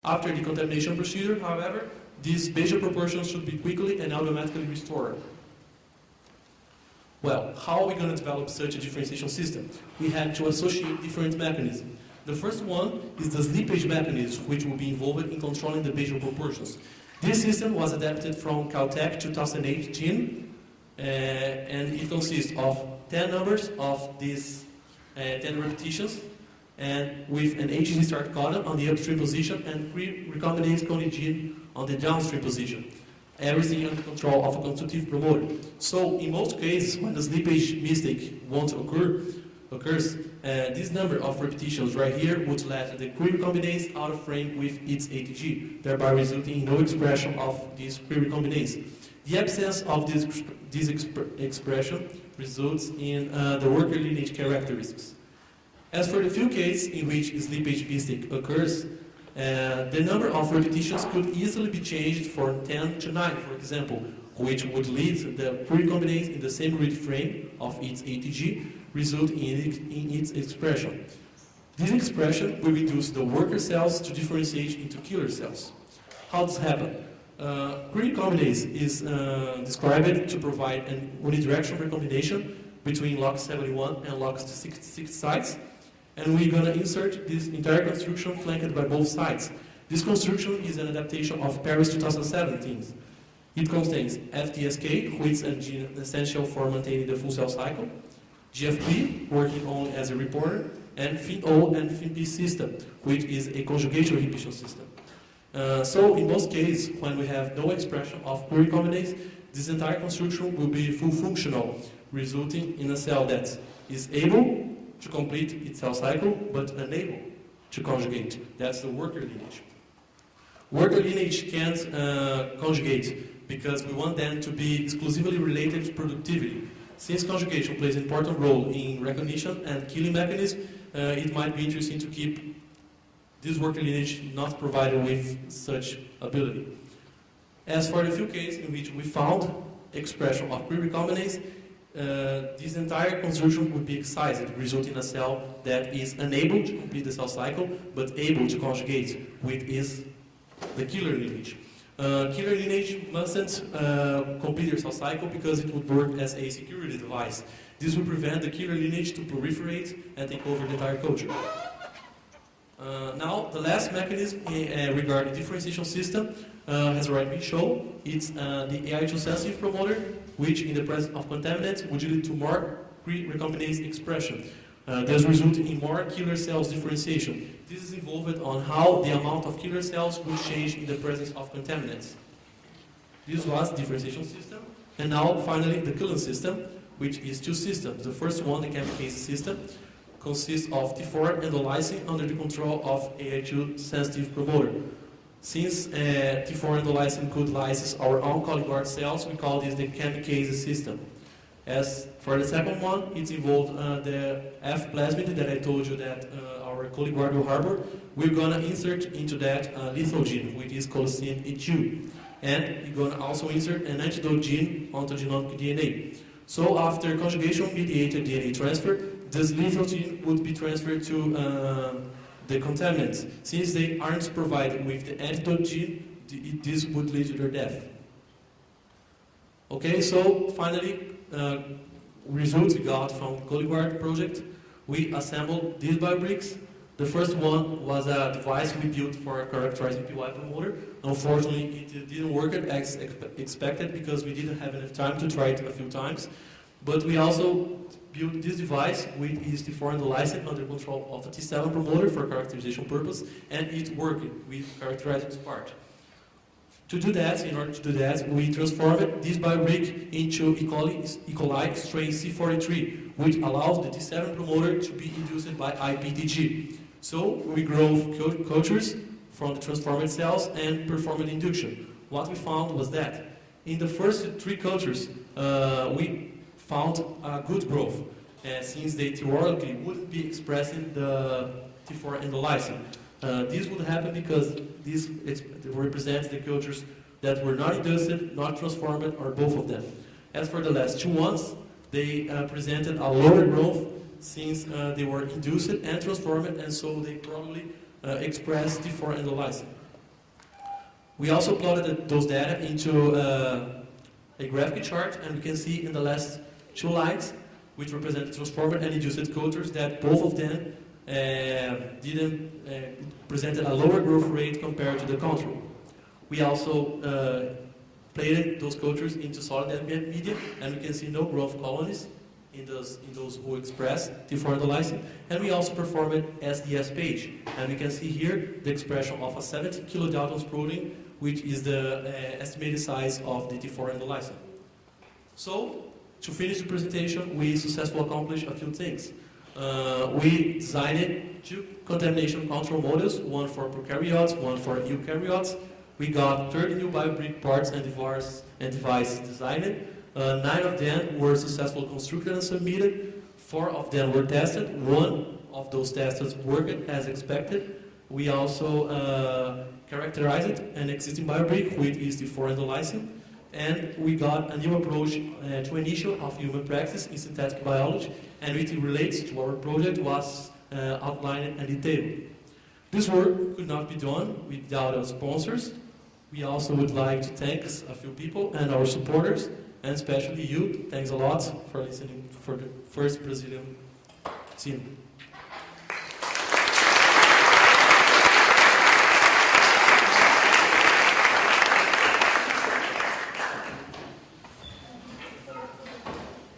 After the contamination procedure, however, these spatial proportions should be quickly and automatically restored. Well, how are we going to develop such a differentiation system? We had to associate different mechanisms. The first one is the slippage mechanism, which will be involved in controlling the spatial proportions. This system was adapted from Caltech 2008 gene, and it consists of 10 numbers of these 10 repetitions, and with an HG start codon on the upstream position and 3 recombinase coding gene on the downstream position. Everything under control of a constitutive promoter. So in most cases, when the slippage mistake won't occurs, this number of repetitions right here would let the query recombinase out of frame with its ATG, thereby resulting in no expression of this query recombinase. The absence of this expression results in the worker lineage characteristics. As for the few cases in which slippage mistake occurs, the number of repetitions could easily be changed from 10 to 9, for example, which would lead the query recombinase in the same read frame of its ATG, resulting in its expression. This expression will induce the worker cells to differentiate into killer cells. How does this happen? Query recombinase is described to provide an unidirectional recombination between log71 and log66 sites, and we're going to insert this entire construction flanked by both sides. This construction is an adaptation of Paris 2017. It contains FTSK, which is a gene essential for maintaining the full cell cycle, GFP, working only as a reporter, and FIN-O and FIN-P system, which is a conjugation repetion system. So in most cases, when we have no expression of query recombinase, this entire construction will be full functional, resulting in a cell that is able to complete its cell cycle, but unable to conjugate. That's the worker lineage. Worker lineage can't conjugate because we want them to be exclusively related to productivity. Since conjugation plays an important role in recognition and killing mechanism, it might be interesting to keep this worker lineage not provided with such ability. As for the few cases in which we found expression of query recombinase, this entire construction would be excised, resulting in a cell that is unable to complete the cell cycle, but able to conjugate, which is the killer lineage. Killer lineage mustn't complete their cell cycle because it would work as a security device. This would prevent the killer lineage to proliferate and take over the entire culture. Now, the last mechanism regarding differentiation system has already been shown. It's the AI2 sensitive promoter, which in the presence of contaminants would lead to more query recombinase expression, thus resulting in more killer cells differentiation. This is involved on how the amount of killer cells will change in the presence of contaminants. This was the differentiation system. And now, finally, the killing system, which is two systems. The first one, the chemicase system, consists of T4 endolysin under the control of AI2 sensitive promoter. Since T4 endolysin could lyse our own coliguard cells, we call this the chemicase system. As for the second one, it involved the F plasmid that I told you that our coliguard will harbor. We're going to insert into that lethal gene, which is colocin E2. And we're going to also insert an antidote gene onto genomic DNA. So after conjugation-mediated DNA transfer, this lethal gene would be transferred to the contaminants. Since they aren't provided with the antidote gene, this would lead to their death. Okay, so finally, results we got from the coliguard project, we assembled these biobricks. The first one was a device we built for characterizing PY promoter. Unfortunately, it didn't work as expected because we didn't have enough time to try it a few times. But we also built this device with its T4 endolysin under control of a T7 promoter for characterization purpose, and it worked. We characterized its part. To do that, in order to do that, we transformed this biobrick into E. coli strain C43, which allows the T7 promoter to be induced by IPTG. So we grow cultures from the transformed cells and performed induction. What we found was that in the first 3 cultures, we found a good growth, since they theoretically wouldn't be expressing the T4 endolysin. This would happen because this represents the cultures that were not induced, not transformed, or both of them. As for the last 2 ones, they presented a lower growth since they were induced and transformed, and so they probably expressed T4 endolysin. We also plotted those data into a graphic chart, and we can see in the last 2 lines, which represent the transformer and induced cultures, that both of them presented a lower growth rate compared to the control. We also plated those cultures into solid media, and we can see no growth colonies in those who express T4 endolysin. And we also performed SDS page, and we can see here the expression of a 70 kilodaltons protein, which is the estimated size of the T4 endolysin. So, to finish the presentation, we successfully accomplished a few things. We designed 2 contamination control models, one for prokaryotes, one for eukaryotes. We got 30 new biobrick parts and devices designed. 9 of them were successfully constructed and submitted. 4 of them were tested. 1 of those tests worked as expected. We also characterized an existing biobrick, which is the T4 endolysin. And we got a new approach to initial of human practice in synthetic biology, and which relates to our project was outlined and detailed. This work could not be done without our sponsors. We also would like to thank a few people and our supporters, and especially you. Thanks a lot for listening for the first Brazilian team.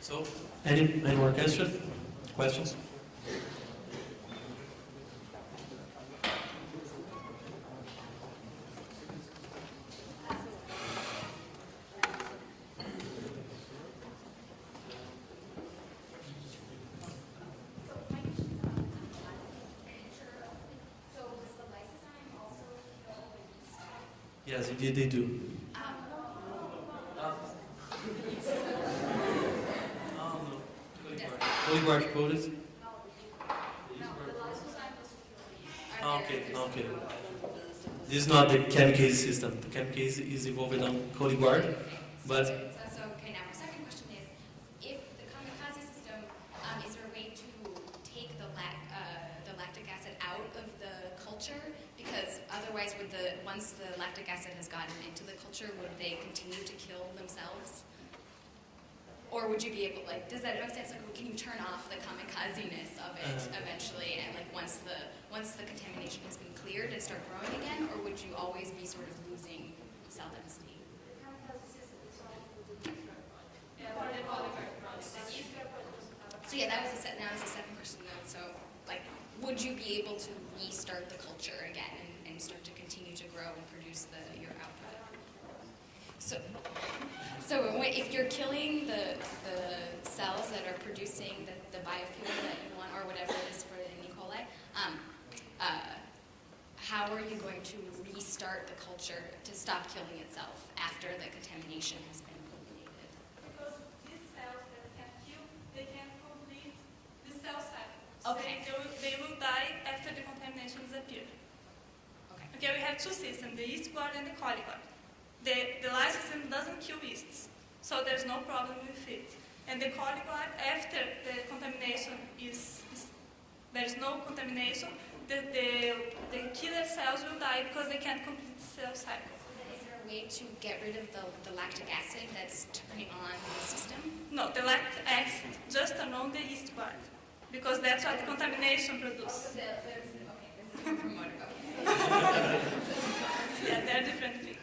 So, any more questions? Yes, indeed they do. Polyguard coded? Okay. This is not the chemicase system. The chemicase is involved on Polyguard, but... So, okay, now my second question is, if the kamikaze system, is there a way to take the lactic acid out of the culture? Because otherwise, once the lactic acid has gotten into the culture, would they continue to kill themselves? Or would you be able, does that make sense? Can you turn off the kamikaze-ness of it eventually, and once the contamination has been cleared and start growing again, or would you always be sort of losing cell density? So yeah, that was the second question though. So, would you be able to restart the culture again and start to continue to grow and produce your output? So if you're killing the cells that are producing the biofuel that you want, or whatever it is for the E. coli, how are you going to restart the culture to stop killing itself after the contamination has been eliminated? Because these cells that can kill, they can complete the cell cycle. Okay. So they will die after the contamination disappears. Okay, we have 2 systems, the yeast guard and the coli guard. The lyse system doesn't kill yeasts, so there's no problem with it. And the coli guard, after the contamination there's no contamination, the killer cells will die because they can't complete the cell cycle. Is there a way to get rid of the lactic acid that's turning on the system? No, the lactic acid just turn on the yeast guard, because that's what the contamination produces. There's a promoter. Yeah, they're different things.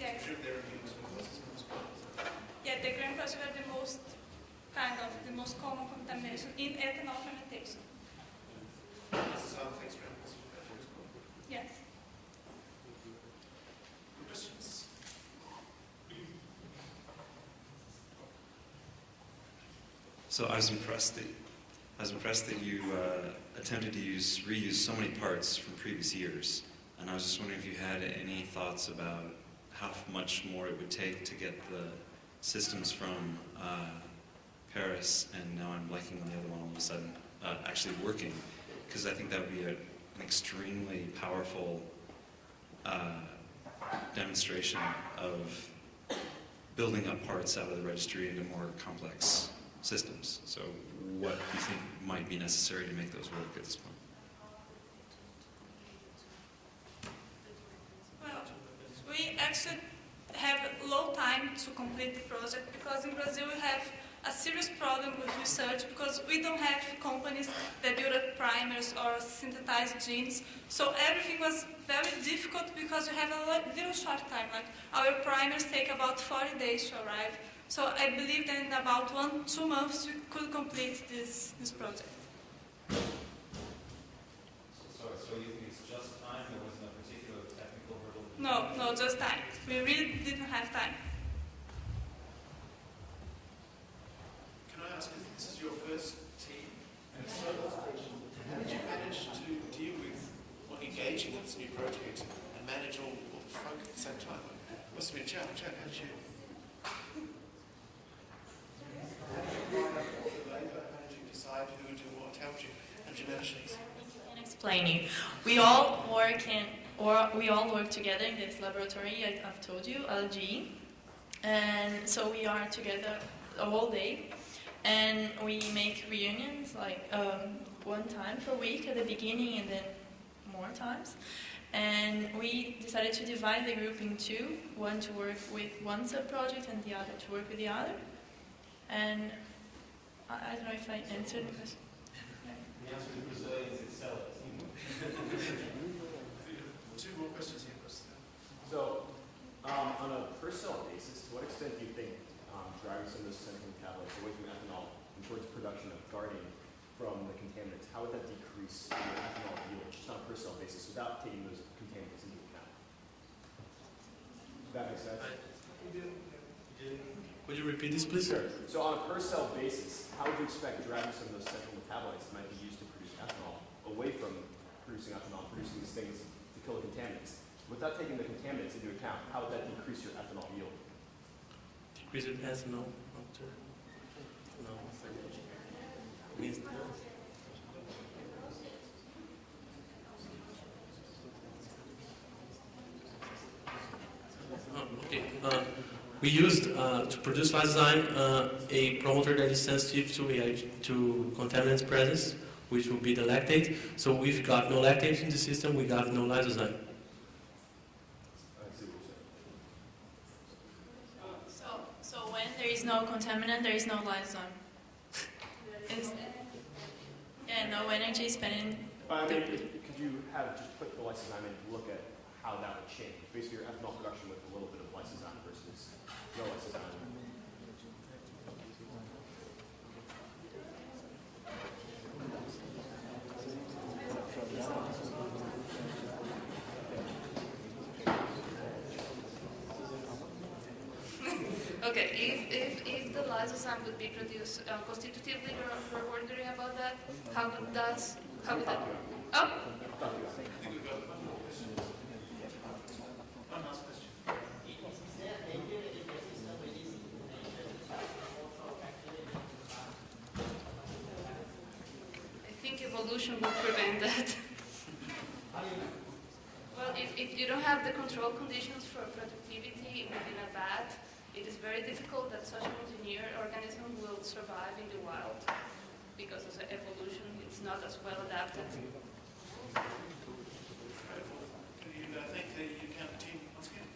Yes. Yeah, the gram-positive are the most common contamination in ethanol fermentation. Yes. Questions? So I was impressed that you attempted to reuse so many parts from previous years, and I was just wondering if you had any thoughts about how much more it would take to get the systems from Paris, and now I'm blanking on the other one all of a sudden, actually working, because I think that would be an extremely powerful demonstration of building up parts out of the registry into more complex systems. So what do you think might be necessary to make those work at this point? to complete the project, because in Brazil we have a serious problem with research because we don't have companies that build up primers or synthesize genes. So everything was very difficult because we have a little short time. Like our primers take about 40 days to arrive. So I believe that in about 1-2 months we could complete this project. So you think it's just time? There wasn't a particular technical hurdle? No, just time. We really didn't have time. Can I ask if this is your first team? And so, how did you manage to deal with engaging in this new project and manage all the folk at the same time? It must have been a challenge. How did you? How did you decide who would do what? How did you manage these? Explaining. We all work together in this laboratory. I've told you, LG, and so we are together all day, and we make reunions like 1 time per week at the beginning, and then more times. And we decided to divide the group in 2: one to work with one sub-project, and the other to work with the other. And I don't know if I answered the question. The answer is Brazilians excel at teamwork. 2 more questions here, Chris. So, on a per cell basis, to what extent do you think driving some of those central metabolites away from ethanol and towards production of guarding from the contaminants, how would that decrease your ethanol yield just on a per cell basis without taking those contaminants into account? Does that make sense? Could you repeat this, please? Sure. So on a per cell basis, how would you expect driving some of those central metabolites that might be used to produce ethanol away from producing ethanol, producing these things to kill the contaminants? Without taking the contaminants into account, how would that decrease your ethanol yield? Decrease your ethanol after. No. Means. Okay. We used to produce lysozyme a promoter that is sensitive to contaminants presence, which will be the lactate. So we've got no lactate in the system, we got no lysozyme. So when there is no contaminant, there is no lysozyme. Yeah, no energy spent. I mean, could you have just put the lysozyme in and look at how that would change? Basically, your ethanol production with a little bit of lysozyme versus no lysozyme. Okay, if the lysozyme would be produced constitutively, you're wondering about that? How would that? Oh. One last question. I think evolution will prevent that. Well, if you don't have the control conditions for productivity within a vat, it is very difficult that such an engineered organism will survive in the wild because of the evolution, it's not as well adapted. Can you thank the UNICAMP team once again?